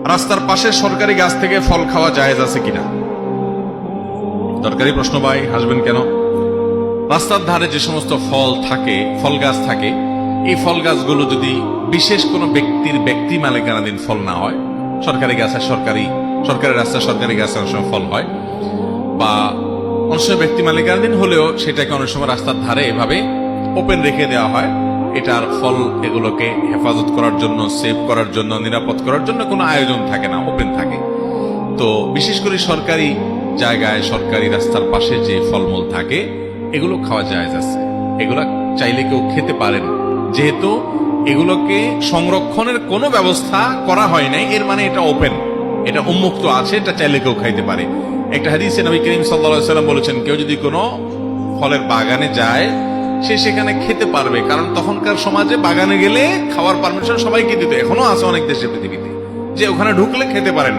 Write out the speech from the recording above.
রাস্তার পাশে সরকারি গাছ থেকে ফল খাওয়া জায়েজ আছে কিনা? দরকারি প্রশ্ন ভাই, হাসবেন কেন? রাস্তার ধারে যে সমস্ত ফল গাছ থাকে, এই ফল গাছগুলো যদি বিশেষ কোনো ব্যক্তির ব্যক্তি মালিকানাধীন ফল না হয়, সরকারি গাছে সরকারি রাস্তায় সরকারি গাছে অনেক সময় ফল হয়, বা অনেক সময় ব্যক্তি মালিকানাধীন হলেও সেটাকে অনেক সময় রাস্তার ধারে এভাবে ওপেন রেখে দেওয়া হয়, এটার ফল এগুলোকে হেফাজত করার জন্য, সেভ করার জন্য, নিরাপদ করার জন্য কোনো আয়োজন থাকে না, ওপেন থাকে। তো বিশেষ করে সরকারি জায়গায়, সরকারি রাস্তার পাশে যে ফলমূল থাকে, এগুলো খাওয়া জায়েজ আছে। এগুলা চাইলে কেউ খেতে পারেন, যেহেতু এগুলোকে সংরক্ষণের কোনো ব্যবস্থা করা হয় নাই, এর মানে এটা ওপেন, এটা উন্মুক্ত আছে, এটা চাইলে কেউ খাইতে পারে। একটা হাদিসে নবী করিম সাল্লাল্লাহু আলাইহি ওয়াসাল্লাম বলেছেন, কেউ যদি কোনো ফলের বাগানে যায়, সে সেখানে খেতে পারবে, কারণ তখনকার সমাজে বাগানে গেলে খাওয়ার পারমিশন সবাইকে দিত। এখনো আছে অনেক দেশে পৃথিবীতে যে ওখানে ঢুকলে খেতে পারেন।